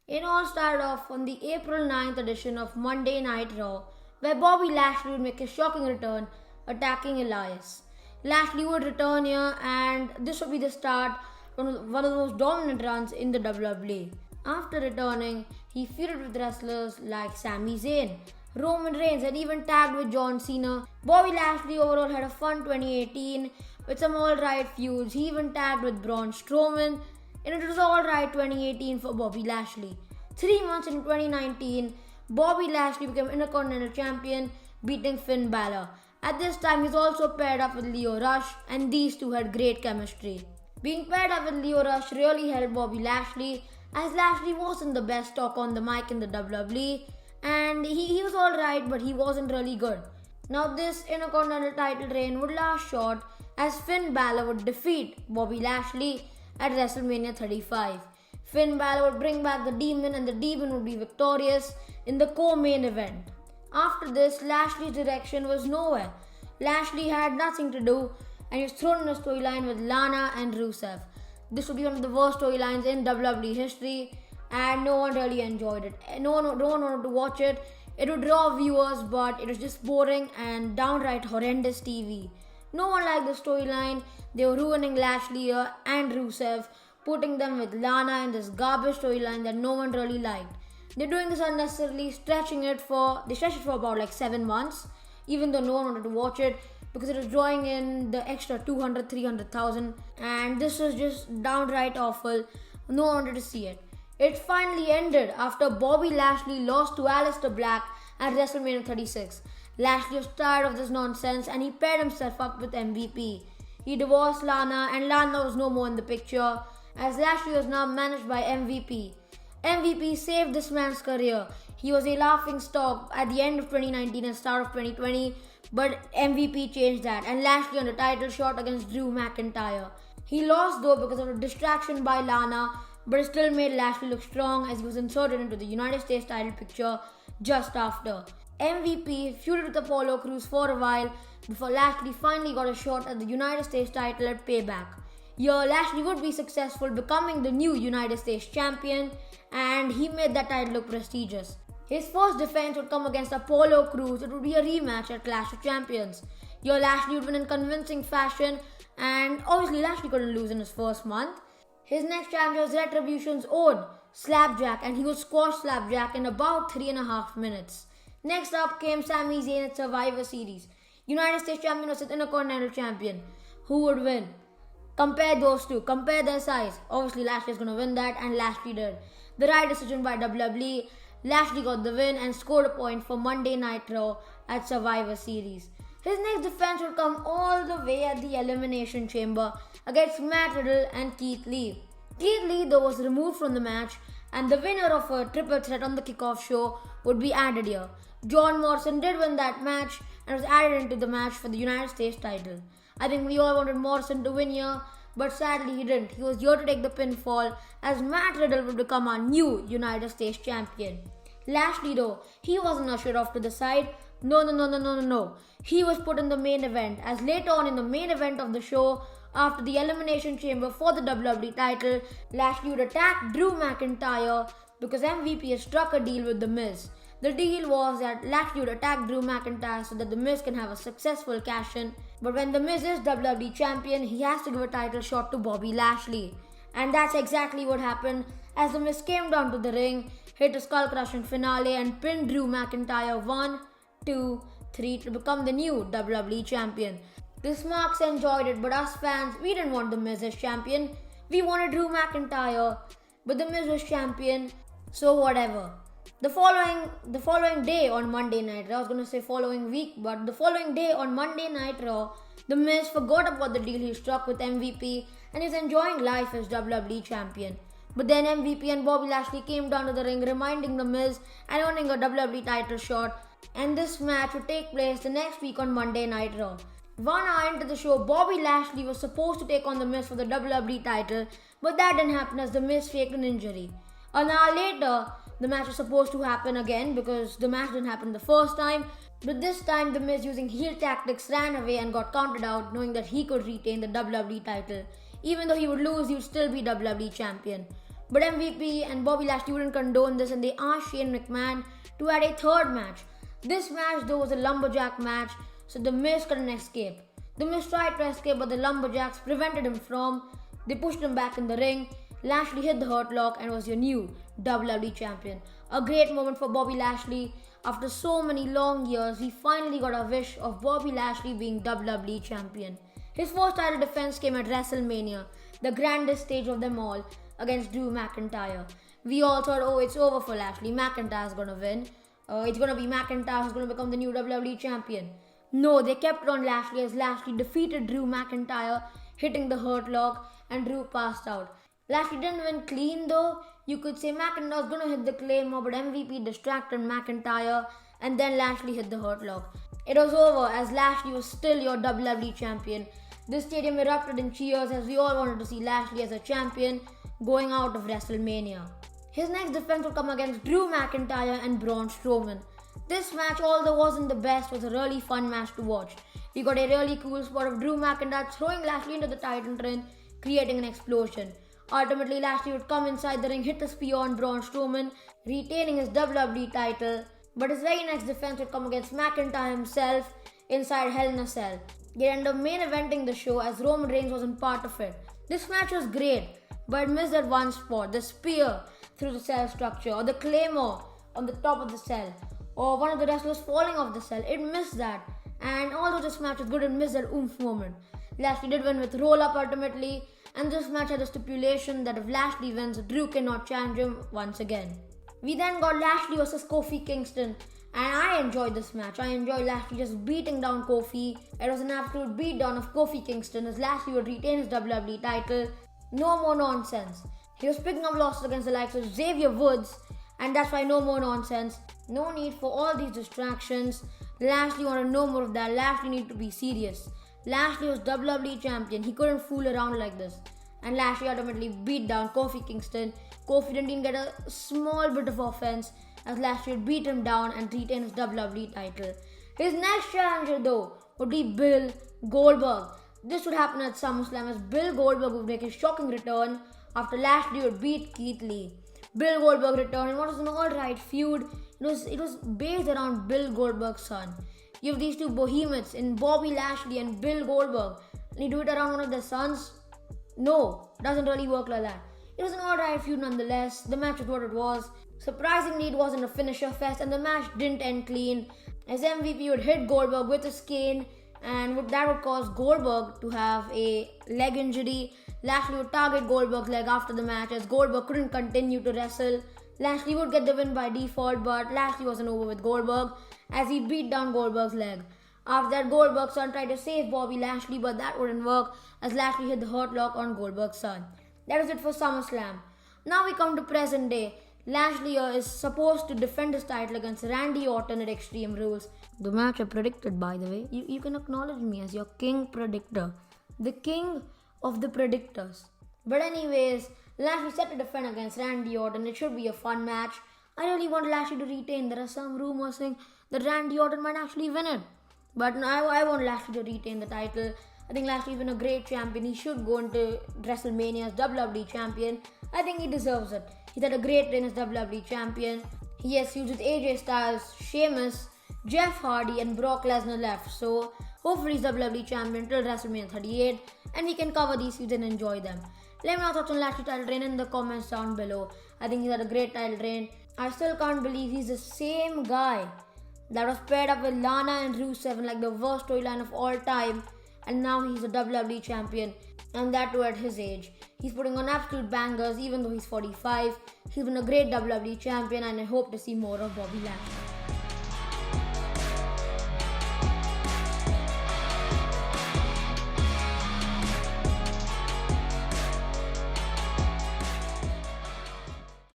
It all started off on the April 9th edition of Monday Night Raw, where Bobby Lashley would make a shocking return, attacking Elias. Lashley would return here, and this would be the start of one of the most dominant runs in the WWE. After returning, he feuded with wrestlers like Sami Zayn, Roman Reigns, and even tagged with John Cena. Bobby Lashley overall had a fun 2018 with some alright feuds. He even tagged with Braun Strowman, and it was alright 2018 for Bobby Lashley. 3 months in 2019, Bobby Lashley became Intercontinental Champion, beating Finn Balor. At this time, he's also paired up with Lio Rush, and these two had great chemistry. Being paired up with Lio Rush really helped Bobby Lashley, as Lashley wasn't the best talk on the mic in the WWE, and he was alright, but he wasn't really good. Now this Intercontinental title reign would last short, as Finn Balor would defeat Bobby Lashley at WrestleMania 35. Finn Balor would bring back the Demon, and the Demon would be victorious in the co-main event. After this, Lashley's direction was nowhere. Lashley had nothing to do, and he was thrown in a storyline with Lana and Rusev. This would be one of the worst storylines in WWE history, and no one really enjoyed it. No one wanted to watch it. It would draw viewers, but it was just boring and downright horrendous TV. No one liked the storyline. They were ruining Lashley and Rusev, putting them with Lana in this garbage storyline that no one really liked. They're doing this unnecessarily, stretched it for about like 7 months, even though no one wanted to watch it because it was drawing in the extra 200, 300,000, and this was just downright awful. No one wanted to see it. It finally ended after Bobby Lashley lost to Aleister Black at WrestleMania 36. Lashley was tired of this nonsense, and he paired himself up with MVP. He divorced Lana, and Lana was no more in the picture, as Lashley was now managed by MVP. MVP saved this man's career. He was a laughing stock at the end of 2019 and start of 2020, but MVP changed that, and Lashley on the title shot against Drew McIntyre. He lost though because of a distraction by Lana, but it still made Lashley look strong as he was inserted into the United States title picture just after. MVP feuded with Apollo Crews for a while before Lashley finally got a shot at the United States title at Payback. Here, Lashley would be successful, becoming the new United States champion, and he made that title look prestigious. His first defense would come against Apollo Crews. It would be a rematch at Clash of Champions. Here, Lashley would win in convincing fashion, and obviously Lashley couldn't lose in his first month. His next challenge was Retribution's own Slapjack, and he would squash Slapjack in about 3.5 minutes. Next up came Sami Zayn at Survivor Series. United States Champion versus Intercontinental Champion. Who would win? Compare those two. Compare their size. Obviously, Lashley is going to win that, and Lashley did. The right decision by WWE. Lashley got the win and scored a point for Monday Night Raw at Survivor Series. His next defense would come all the way at the Elimination Chamber against Matt Riddle and Keith Lee. Keith Lee, though, was removed from the match, and the winner of a triple threat on the kickoff show would be added here. John Morrison did win that match and was added into the match for the United States title. I think we all wanted Morrison to win here, but sadly he didn't. He was here to take the pinfall, as Matt Riddle would become our new United States champion. Lashley, though, he wasn't ushered off to the side. No. He was put in the main event, as later on in the main event of the show, after the Elimination Chamber for the WWE title, Lashley would attack Drew McIntyre because MVP had struck a deal with The Miz. The deal was that Lashley would attack Drew McIntyre so that The Miz can have a successful cash-in. But when The Miz is WWE champion, he has to give a title shot to Bobby Lashley. And that's exactly what happened, as The Miz came down to the ring, hit a skull-crushing finale, and pinned Drew McIntyre 1, 2, 3 to become the new WWE champion. The Smarks enjoyed it, but us fans, we didn't want The Miz as champion. We wanted Drew McIntyre, but The Miz was champion, so whatever. The following day on Monday Night Raw, I was going to say following week, but the following day on Monday Night Raw, The Miz forgot about the deal he struck with MVP and is enjoying life as WWE champion. But then MVP and Bobby Lashley came down to the ring, reminding The Miz and earning a WWE title shot, and this match would take place the next week on Monday Night Raw. 1 hour into the show, Bobby Lashley was supposed to take on The Miz for the WWE title, but that didn't happen as The Miz faked an injury. An hour later, the match was supposed to happen again because the match didn't happen the first time, but this time The Miz, using heel tactics, ran away and got counted out, knowing that he could retain the WWE title. Even though he would lose, he would still be WWE champion. But MVP and Bobby Lashley wouldn't condone this and they asked Shane McMahon to add a third match. This match though was a lumberjack match, so The Miz couldn't escape. The Miz tried to escape but the lumberjacks prevented him from. They pushed him back in the ring. Lashley hit the Hurt Lock and was your new WWE champion. A great moment for Bobby Lashley. After so many long years, he finally got a wish of Bobby Lashley being WWE champion. His first title defense came at WrestleMania, the grandest stage of them all, against Drew McIntyre. We all thought, oh, it's over for Lashley. McIntyre's gonna win. It's gonna be McIntyre who's gonna become the new WWE champion. No, they kept it on Lashley as Lashley defeated Drew McIntyre, hitting the Hurt Lock, and Drew passed out. Lashley didn't win clean though. You could say McIntyre was gonna hit the Claymore, but MVP distracted McIntyre, and then Lashley hit the Hurt Lock. It was over as Lashley was still your WWE champion. The stadium erupted in cheers as we all wanted to see Lashley as a champion going out of WrestleMania. His next defense would come against Drew McIntyre and Braun Strowman. This match, although wasn't the best, was a really fun match to watch. We got a really cool spot of Drew McIntyre throwing Lashley into the Titan ring, creating an explosion. Ultimately, Lashley would come inside the ring, hit the spear on Braun Strowman, retaining his WWE title. But his very next defense would come against McIntyre himself inside Hell in a Cell. They ended up main eventing the show as Roman Reigns wasn't part of it. This match was great, but it missed that one spot, the spear through the cell structure, or the Claymore on the top of the cell, or one of the wrestlers falling off the cell. It missed that, and although this match was good, it missed that oomph moment. Lashley did win with roll-up ultimately, and this match had a stipulation that if Lashley wins, Drew cannot challenge him once again. We then got Lashley vs Kofi Kingston, and I enjoyed this match. I enjoyed Lashley just beating down Kofi. It was an absolute beatdown of Kofi Kingston as Lashley would retain his WWE title. No more nonsense. He was picking up losses against the likes of Xavier Woods, and that's why no more nonsense. No need for all these distractions. Lashley wanted no more of that. Lashley needed to be serious. Lashley was WWE champion. He couldn't fool around like this. And Lashley ultimately beat down Kofi Kingston. Kofi didn't even get a small bit of offense as Lashley would beat him down and retain his WWE title. His next challenger though would be Bill Goldberg. This would happen at SummerSlam as Bill Goldberg would make his shocking return after Lashley would beat Keith Lee. Bill Goldberg returned in what was an alright feud. It was based around Bill Goldberg's son. You have these two behemoths in Bobby Lashley and Bill Goldberg, and you do it around one of their sons? No, doesn't really work like that. It was an alright feud nonetheless. The match was what it was. Surprisingly, it wasn't a finisher fest, and the match didn't end clean as MVP would hit Goldberg with his cane, and that would cause Goldberg to have a leg injury. Lashley would target Goldberg's leg after the match as Goldberg couldn't continue to wrestle. Lashley would get the win by default, but Lashley wasn't over with Goldberg as he beat down Goldberg's leg. After that, Goldberg's son tried to save Bobby Lashley, but that wouldn't work as Lashley hit the Hurt Lock on Goldberg's son. That was it for SummerSlam. Now we come to present day. Lashley is supposed to defend his title against Randy Orton at Extreme Rules. The match I predicted, by the way. You can acknowledge me as your king predictor. The king of the predictors. But anyways, Lashley set to defend against Randy Orton. It should be a fun match. I really want Lashley to retain. There are some rumors saying that Randy Orton might actually win it. But I want Lashley to retain the title. I think Lashley's been a great champion. He should go into WrestleMania as WWE champion. I think he deserves it. He's had a great reign as WWE champion. He has feuds with AJ Styles, Sheamus, Jeff Hardy and Brock Lesnar left. So hopefully he's WWE champion till WrestleMania 38 and we can cover these feuds and enjoy them. Let me know your thoughts on Lashley's title reign in the comments down below. I think he's had a great title reign. I still can't believe he's the same guy that was paired up with Lana and Rusev in like the worst storyline of all time, and now he's a WWE champion, and that too at his age. He's putting on absolute bangers even though he's 45. He's been a great WWE champion and I hope to see more of Bobby Lashley.